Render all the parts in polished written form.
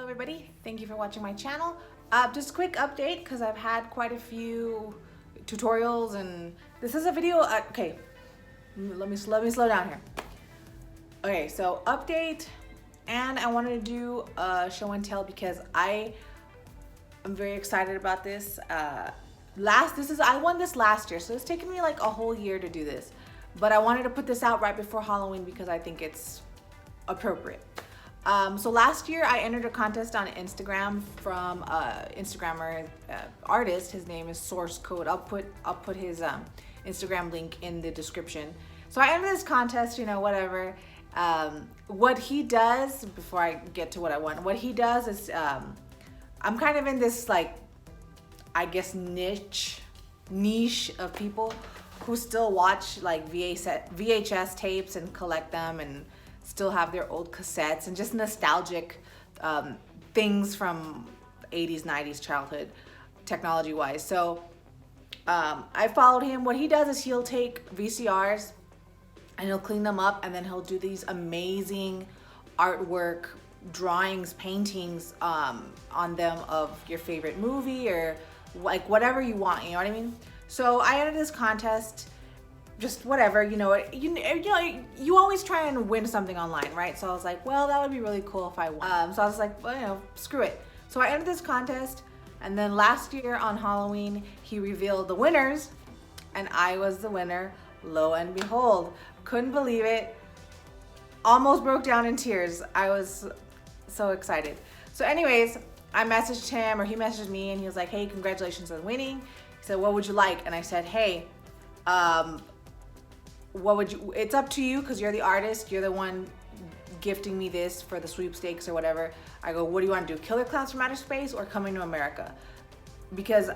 everybody, thank you for watching my channel. Just a quick update because I've had quite a few tutorials and this is a video. Okay, let me slow down here. Okay, so update, and I wanted to do a show and tell because I'm very excited about this. I won this last year, so it's taken me like a whole year to do this, but I wanted to put this out right before Halloween because I think it's appropriate. So last year I entered a contest on Instagram from Instagrammer artist. His name is Source Code. I'll put his Instagram link in the description. So I entered this contest, you know, whatever. What he does, before I get to what I want, what he does is I'm kind of in this, like, I guess niche of people who still watch like VHS tapes and collect them and still have their old cassettes and just nostalgic things from 80s, 90s childhood, technology wise. So I followed him. What he does is he'll take VCRs and he'll clean them up, and then he'll do these amazing artwork, drawings, paintings on them of your favorite movie or like whatever you want, you know what I mean? So I entered this contest, just whatever, you know, you always try and win something online, right? So I was like, well, that would be really cool if I won. So I was like, well, you know, screw it. So I entered this contest, and then last year on Halloween, he revealed the winners, and I was the winner. Lo and behold, couldn't believe it. Almost broke down in tears. I was so excited. So anyways, I messaged him, or he messaged me, and he was like, hey, congratulations on winning. He said, what would you like? And I said, hey, what would you, it's up to you because you're the artist, you're the one gifting me this for the sweepstakes or whatever. I go, what do you want to do? Killer Clowns from Outer Space or Coming to America? Because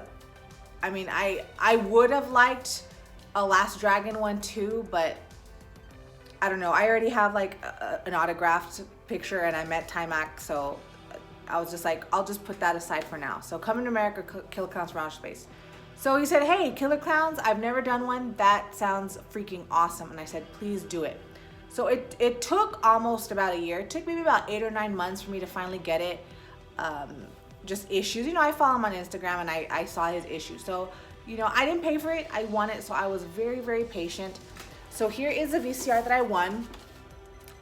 I mean, I would have liked a Last Dragon one too, but I don't know. I already have like an autographed picture and I met Timac, so I was just like, I'll just put that aside for now. So Coming to America, Killer Clowns from Outer Space. So he said, hey, Killer Clowns, I've never done one. That sounds freaking awesome. And I said, please do it. So it took almost about a year. It took maybe about 8 or 9 months for me to finally get it. Just issues. You know, I follow him on Instagram and I saw his issues. So, you know, I didn't pay for it. I won it. So I was very, very patient. So here is the VCR that I won.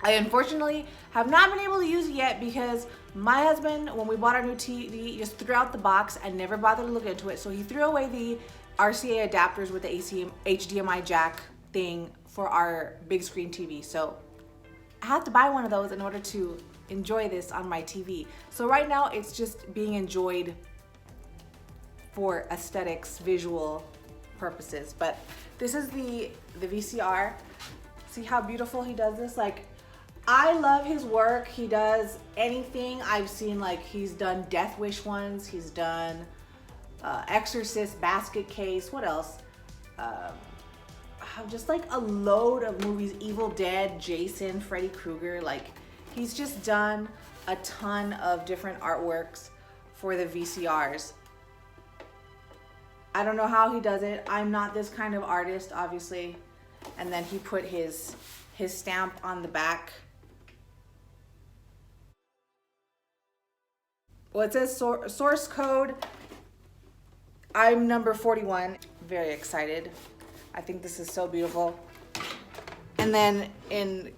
I unfortunately have not been able to use it yet because my husband, when we bought our new TV, just threw out the box and never bothered to look into it. So he threw away the RCA adapters with the HDMI jack thing for our big screen TV. So I had to buy one of those in order to enjoy this on my TV. So right now it's just being enjoyed for aesthetics, visual purposes. But this is the VCR. See how beautiful he does this? Like, I love his work. He does anything. I've seen, like, he's done Death Wish ones. He's done Exorcist, Basket Case. What else? Just like a load of movies. Evil Dead, Jason, Freddy Krueger. Like, he's just done a ton of different artworks for the VCRs. I don't know how he does it. I'm not this kind of artist, obviously. And then he put his stamp on the back. Well, it says source code. I'm number 41. Very excited. I think this is so beautiful. And then in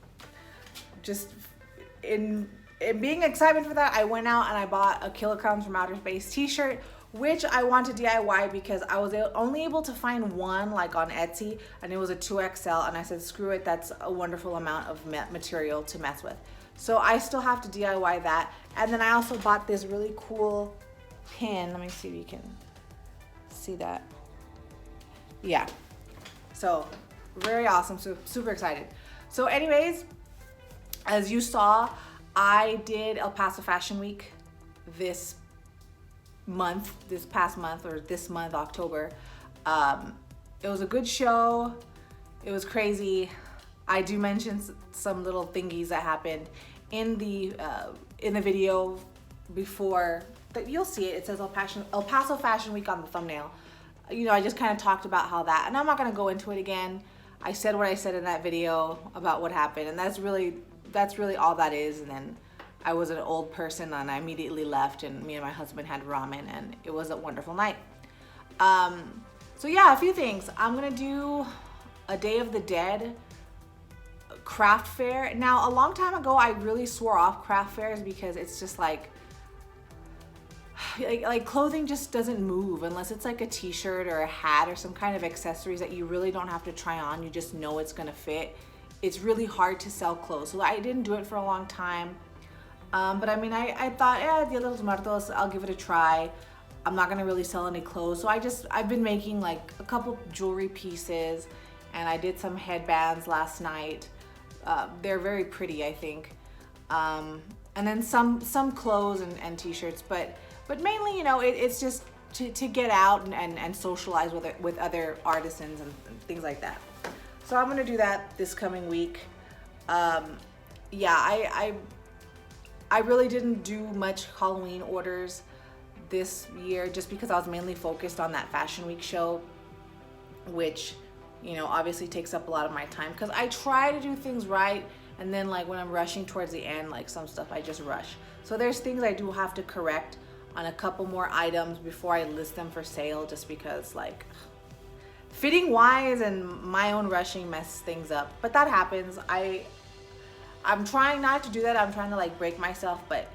being excited for that, I went out and I bought a Killer Clowns from Outer Space t-shirt, which I want to DIY because I was only able to find one, like, on Etsy, and it was a 2XL, and I said, screw it, that's a wonderful amount of material to mess with. So I still have to DIY that. And then I also bought this really cool pin. Let me see if you can see that. Yeah. So very awesome. So super excited. So anyways, as you saw, I did El Paso Fashion Week this past month, or this month, October. It was a good show. It was crazy. I do mention some little thingies that happened in the video before, that you'll see it. It says El Paso Fashion Week on the thumbnail. You know, I just kind of talked about how that, and I'm not gonna go into it again. I said what I said in that video about what happened, and that's really all that is. And then I was an old person and I immediately left, and me and my husband had ramen, and it was a wonderful night. So yeah, a few things. I'm gonna do a Day of the Dead craft fair. Now, a long time ago, I really swore off craft fairs because it's just like clothing just doesn't move unless it's like a t-shirt or a hat or some kind of accessories that you really don't have to try on. You just know it's gonna fit. It's really hard to sell clothes. So I didn't do it for a long time. But I mean, I thought, Dia de los Muertos, I'll give it a try. I'm not gonna really sell any clothes. So I've been making like a couple jewelry pieces, and I did some headbands last night. They're very pretty, I think. And then some clothes and t-shirts, but mainly, you know, it's just to get out and socialize with other artisans and things like that. So I'm gonna do that this coming week. Yeah, I really didn't do much Halloween orders this year just because I was mainly focused on that Fashion Week show, which, you know, obviously takes up a lot of my time because I try to do things right, and then like when I'm rushing towards the end, like some stuff I just rush. So there's things I do have to correct on a couple more items before I list them for sale, just because like fitting wise and my own rushing messes things up. But that happens. I'm trying not to do that. I'm trying to like break myself, but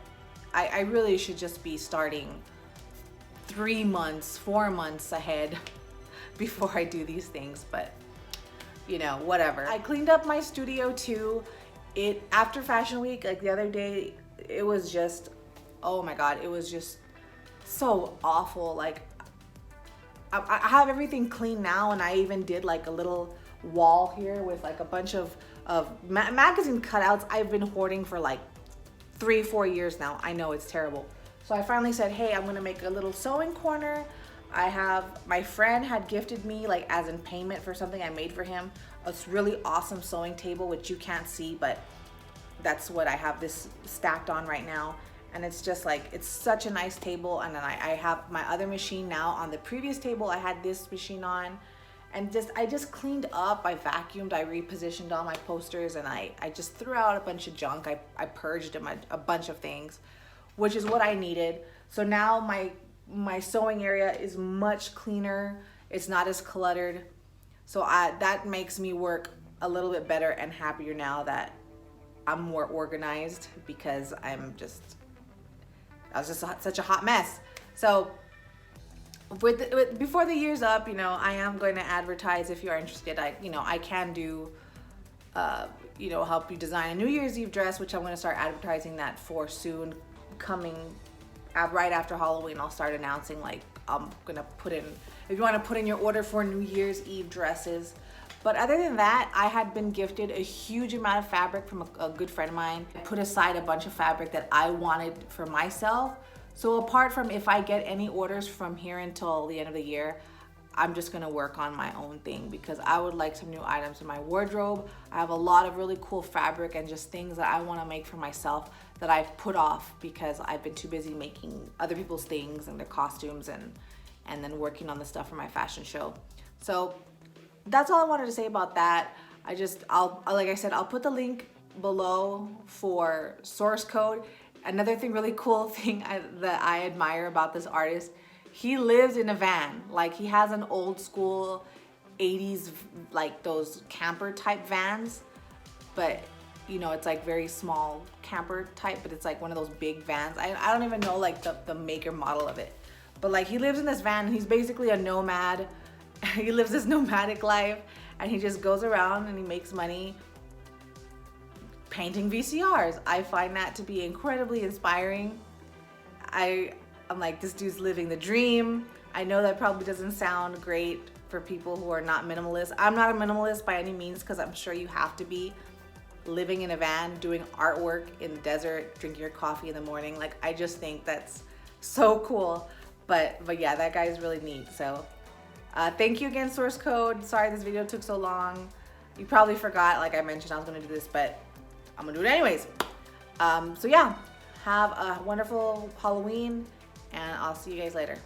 I really should just be starting 3 months, 4 months ahead before I do these things. But you know, whatever. I cleaned up my studio too. After Fashion Week, like the other day, it was just, oh my God, it was just so awful. Like I have everything clean now, and I even did like a little wall here with like a bunch of magazine cutouts I've been hoarding for like 3-4 years now. I know it's terrible. So I finally said, hey, I'm gonna make a little sewing corner. My friend had gifted me, like as in payment for something I made for him, a really awesome sewing table, which you can't see, but that's what I have this stacked on right now. And it's just like, it's such a nice table. And then I have my other machine now. On the previous table, I had this machine on, and I just cleaned up. I vacuumed, I repositioned all my posters, and I just threw out a bunch of junk. I purged a bunch of things, which is what I needed. So now my sewing area is much cleaner. It's not as cluttered. So that makes me work a little bit better and happier now that I'm more organized, because I was just such a hot mess. So before the year's up, you know, I am going to advertise. If you are interested, I can do, help you design a New Year's Eve dress, which I'm going to start advertising that for soon. Coming right after Halloween, I'll start announcing, like, I'm going to put in, if you want to put in your order for New Year's Eve dresses. But other than that, I had been gifted a huge amount of fabric from a good friend of mine. I put aside a bunch of fabric that I wanted for myself. So apart from if I get any orders from here until the end of the year, I'm just gonna work on my own thing, because I would like some new items in my wardrobe. I have a lot of really cool fabric and just things that I wanna make for myself that I've put off because I've been too busy making other people's things and their costumes and then working on the stuff for my fashion show. So that's all I wanted to say about that. Like I said, I'll put the link below for source code. Another really cool thing that I admire about this artist, he lives in a van. Like, he has an old school 80s, like those camper type vans, but you know, it's like very small camper type, but it's like one of those big vans. I don't even know like the make or model of it, but like he lives in this van and he's basically a nomad. He lives this nomadic life, and he just goes around and he makes money painting VCRs. I find that to be incredibly inspiring. I'm like, this dude's living the dream. I know that probably doesn't sound great for people who are not minimalist. I'm not a minimalist by any means, because I'm sure you have to be living in a van, doing artwork in the desert, drinking your coffee in the morning. Like, I just think that's so cool. But yeah, that guy is really neat. So thank you again, source code. Sorry this video took so long. You probably forgot, like I mentioned, I was gonna do this, but I'm gonna do it anyways. So yeah, have a wonderful Halloween, and I'll see you guys later.